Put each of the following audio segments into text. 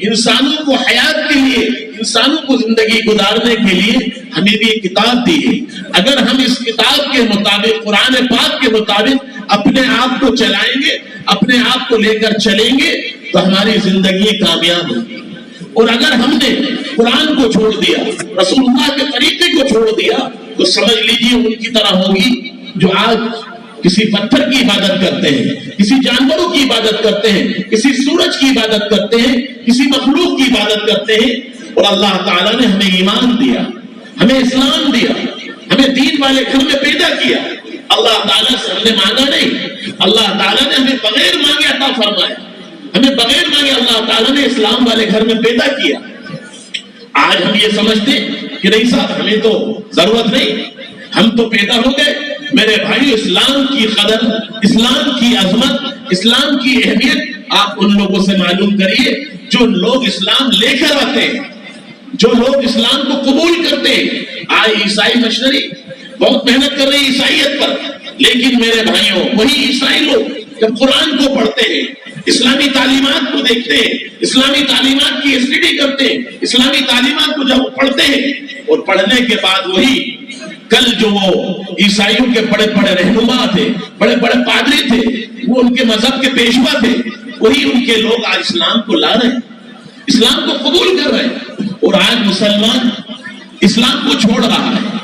انسانوں کو حیات کے لیے، انسانوں کو زندگی گزارنے کے لیے ہمیں بھی ایک کتاب دی ہے۔ اگر ہم اس کتاب کے مطابق، قرآن پاک کے مطابق اپنے آپ کو چلائیں گے، اپنے آپ کو لے کر چلیں گے تو ہماری زندگی کامیاب ہوگی۔ اور اگر ہم نے قرآن کو چھوڑ دیا، رسول اللہ کے طریقے کو چھوڑ دیا، تو سمجھ لیجیے ان کی طرح ہوگی جو آج کسی پتھر کی عبادت کرتے ہیں، کسی جانوروں کی عبادت کرتے ہیں، کسی سورج کی عبادت کرتے ہیں، کسی مخلوق کی عبادت کرتے ہیں۔ اور اللہ تعالیٰ نے ہمیں ایمان دیا، ہمیں اسلام دیا، ہمیں دین والے گھر میں پیدا کیا۔ اللہ تعالیٰ سے ہم نے مانگا نہیں، اللہ تعالیٰ نے ہمیں بغیر مانگے عطا فرمایا، ہمیں بغیر مانگے اللہ تعالیٰ نے اسلام والے گھر میں پیدا کیا۔ آج ہم یہ سمجھتے کہ نہیں صاحب ہمیں تو ضرورت نہیں، ہم تو پیدا ہو گئے۔ میرے بھائی، اسلام کی قدر، اسلام کی عظمت، اسلام کی اہمیت آپ ان لوگوں سے معلوم کریے جو لوگ اسلام لے کر آتے ہیں، جو لوگ اسلام کو قبول کرتے ہیں۔ آج عیسائی مشنری بہت محنت کر رہی ہے عیسائیت پر، لیکن میرے بھائیوں وہی عیسائی لوگ جب قرآن کو پڑھتے ہیں، اسلامی تعلیمات کو دیکھتے ہیں، اسلامی تعلیمات کی اسٹڈی کرتے ہیں، اسلامی تعلیمات کو جب پڑھتے ہیں اور پڑھنے کے بعد وہی کل جو وہ عیسائیوں کے بڑے بڑے رہنما تھے، بڑے بڑے پادری تھے، وہ ان کے مذہب کے پیشوا تھے، وہی ان کے لوگ آج اسلام کو لا رہے ہیں، اسلام کو قبول کر رہے ہیں۔ اور آج مسلمان اسلام کو چھوڑ رہا ہے،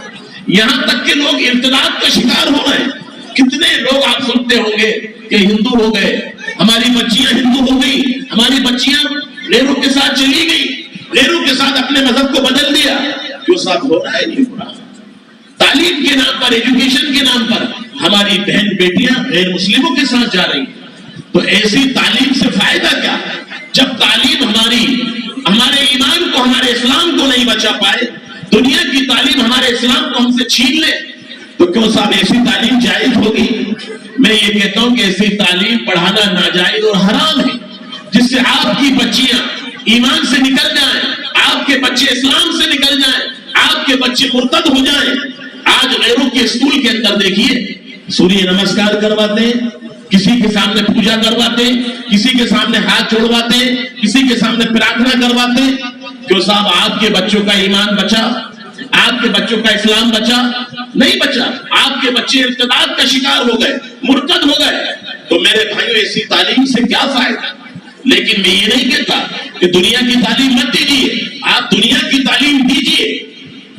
یہاں تک کہ لوگ ارتداد کا شکار ہو رہے ہیں۔ کتنے لوگ آپ سنتے ہوں گے کہ ہندو ہو گئے، ہماری بچیاں ہندو ہو گئی، ہماری بچیاں غیروں کے ساتھ چلی گئی، غیروں کے ساتھ اپنے مذہب کو بدل دیا۔ جو ساتھ ہو رہا ہے نہیں ہو رہا۔ تعلیم کے نام پر، ایجوکیشن کے نام پر ہماری بہن بیٹیاں غیر مسلموں کے ساتھ جا رہی ہیں۔ تو ایسی تعلیم سے فائدہ کیا؟ جب تعلیم ہمارے ایمان کو، ہمارے اسلام کو نہیں بچا پائے، دنیا کی تعلیم ہمارے اسلام کو ہم سے چھین لے، تو کیوں صاحب ایسی تعلیم جائز ہوگی؟ میں یہ کہتا ہوں کہ ایسی تعلیم پڑھانا ناجائز اور حرام ہے، جس سے آپ کی بچیاں ایمان سے نکل جائیں، آپ کے بچے اسلام سے نکل جائیں، آپ کے بچے مرتد ہو جائیں۔ آج غیروں کے اسکول کے اندر دیکھیے سوریہ نمسکار کرواتے ہیں، کسی کے سامنے پوجا کرواتے ہیں، کسی کے سامنے ہاتھ جوڑواتے ہیں، کسی کے سامنے پرارتھنا کرواتے ہیں۔ کیوں صاحب آپ کے بچوں کا ایمان بچا؟ آپ کے بچوں کا اسلام بچا؟ نہیں بچا۔ آپ کے بچے ارتداد کا شکار ہو گئے، مرتد ہو گئے۔ تو میرے بھائیوں ایسی تعلیم سے کیا فائدہ؟ لیکن میں یہ نہیں کہتا کہ دنیا کی تعلیم مت دیجیے، آپ دنیا کی تعلیم دیجیے،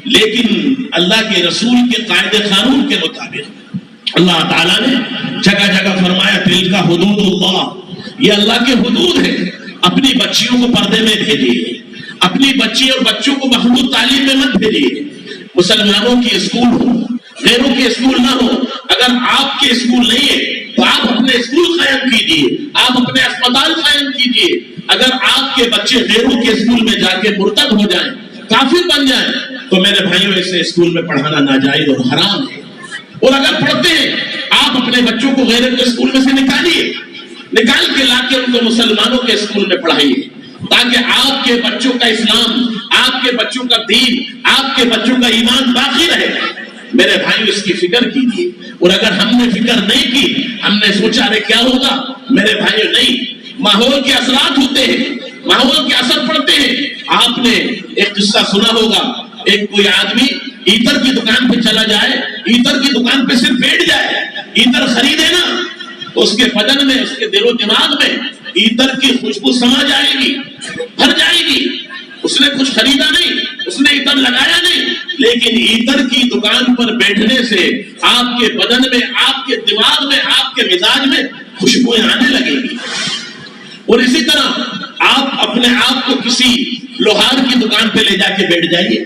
لیکن اللہ کے رسول کے قاعدے قانون کے مطابق۔ اللہ تعالیٰ نے جگہ جگہ فرمایا تلک حدود اللہ، یہ اللہ کے حدود ہیں۔ اپنی بچیوں کو پردے میں بھیجیے، اپنی بچی اور بچوں کو محدود تعلیم میں مت بھیجیے۔ مسلمانوں کے اسکول ہو، غیروں کے اسکول نہ ہو۔ اگر آپ کے اسکول نہیں ہے تو آپ اپنے اسکول قائم کیجیے، آپ اپنے اسپتال قائم کیجیے۔ اگر آپ کے بچے غیروں کے اسکول میں جا کے مرتد ہو جائیں، کافر بن جائیں، تو میرے بھائیوں ایسے اسکول میں پڑھانا ناجائز اور حرام ہے۔ اور اگر پڑھتے ہیں، آپ اپنے بچوں کو غیروں کے اسکول میں سے نکالیے، نکال کے لا کے ان کو مسلمانوں کے اسکول میں پڑھائیے، تاکہ آپ کے بچوں کا اسلام، آپ کے بچوں کا دین، آپ کے بچوں کا ایمان باقی رہے۔ میرے بھائیوں اس کی فکر کیجیے۔ اور اگر ہم نے فکر نہیں کی، ہم نے سوچا ارے کیا ہوگا، میرے بھائیوں نہیں، ماحول کے اثرات ہوتے ہیں، ماحول کے اثر پڑتے ہیں۔ آپ نے ایک قصہ سنا ہوگا، ایک کوئی آدمی عطر کی دکان پہ چلا جائے، عطر کی دکان پہ صرف بیٹھ جائے، عطر خریدے نا، تو اس کے بدن میں، اس کے دل و دماغ میں عطر کی خوشبو سما جائے گی، بھر جائے گی۔ اس نے کچھ خریدا نہیں، اس نے عطر لگایا نہیں، لیکن عطر کی دکان پر بیٹھنے سے آپ کے بدن میں، آپ کے دماغ میں، آپ کے مزاج میں خوشبوئیں آنے لگے گی۔ اور اسی طرح آپ اپنے آپ کو کسی لوہار کی دکان پہ لے جا کے بیٹھ جائیے،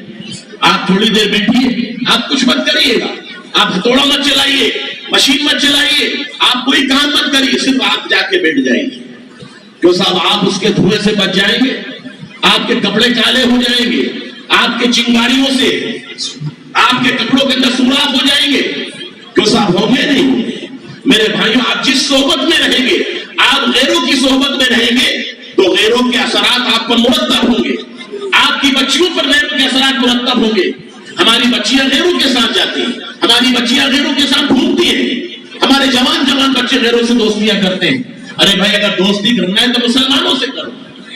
آپ تھوڑی دیر بیٹھیے، آپ کچھ مت کریے گا، آپ ہتھوڑا مت چلائیے، مشین مت چلائیے، آپ کوئی کام مت کریے، صرف آپ جا کے بیٹھ جائیے۔ کیوں صاحب آپ اس کے دھوئے سے بچ جائیں گے، آپ کے کپڑے کالے ہو جائیں گے، آپ کے چنگاریوں سے آپ کے کپڑوں کے اندر سوراخ ہو جائیں گے۔ کیوں صاحب ہوں گے نہیں؟ میرے بھائیوں آپ جس صحبت میں رہیں گے، آپ غیروں کی صحبت میں رہیں گے تو غیروں کے اثرات آپ پر مرتب ہوں گے، آپ کی بچیوں پر غیروں کے اثرات مرتب ہوں گے۔ ہماری بچیاں غیروں کے ساتھ جاتی ہیں، ہماری بچیاں غیروں کے ساتھ گھومتی ہیں، ہمارے جوان بچے غیروں سے دوستیاں کرتے ہیں۔ ارے بھائی اگر دوستی کرنا ہے تو مسلمانوں سے کرو،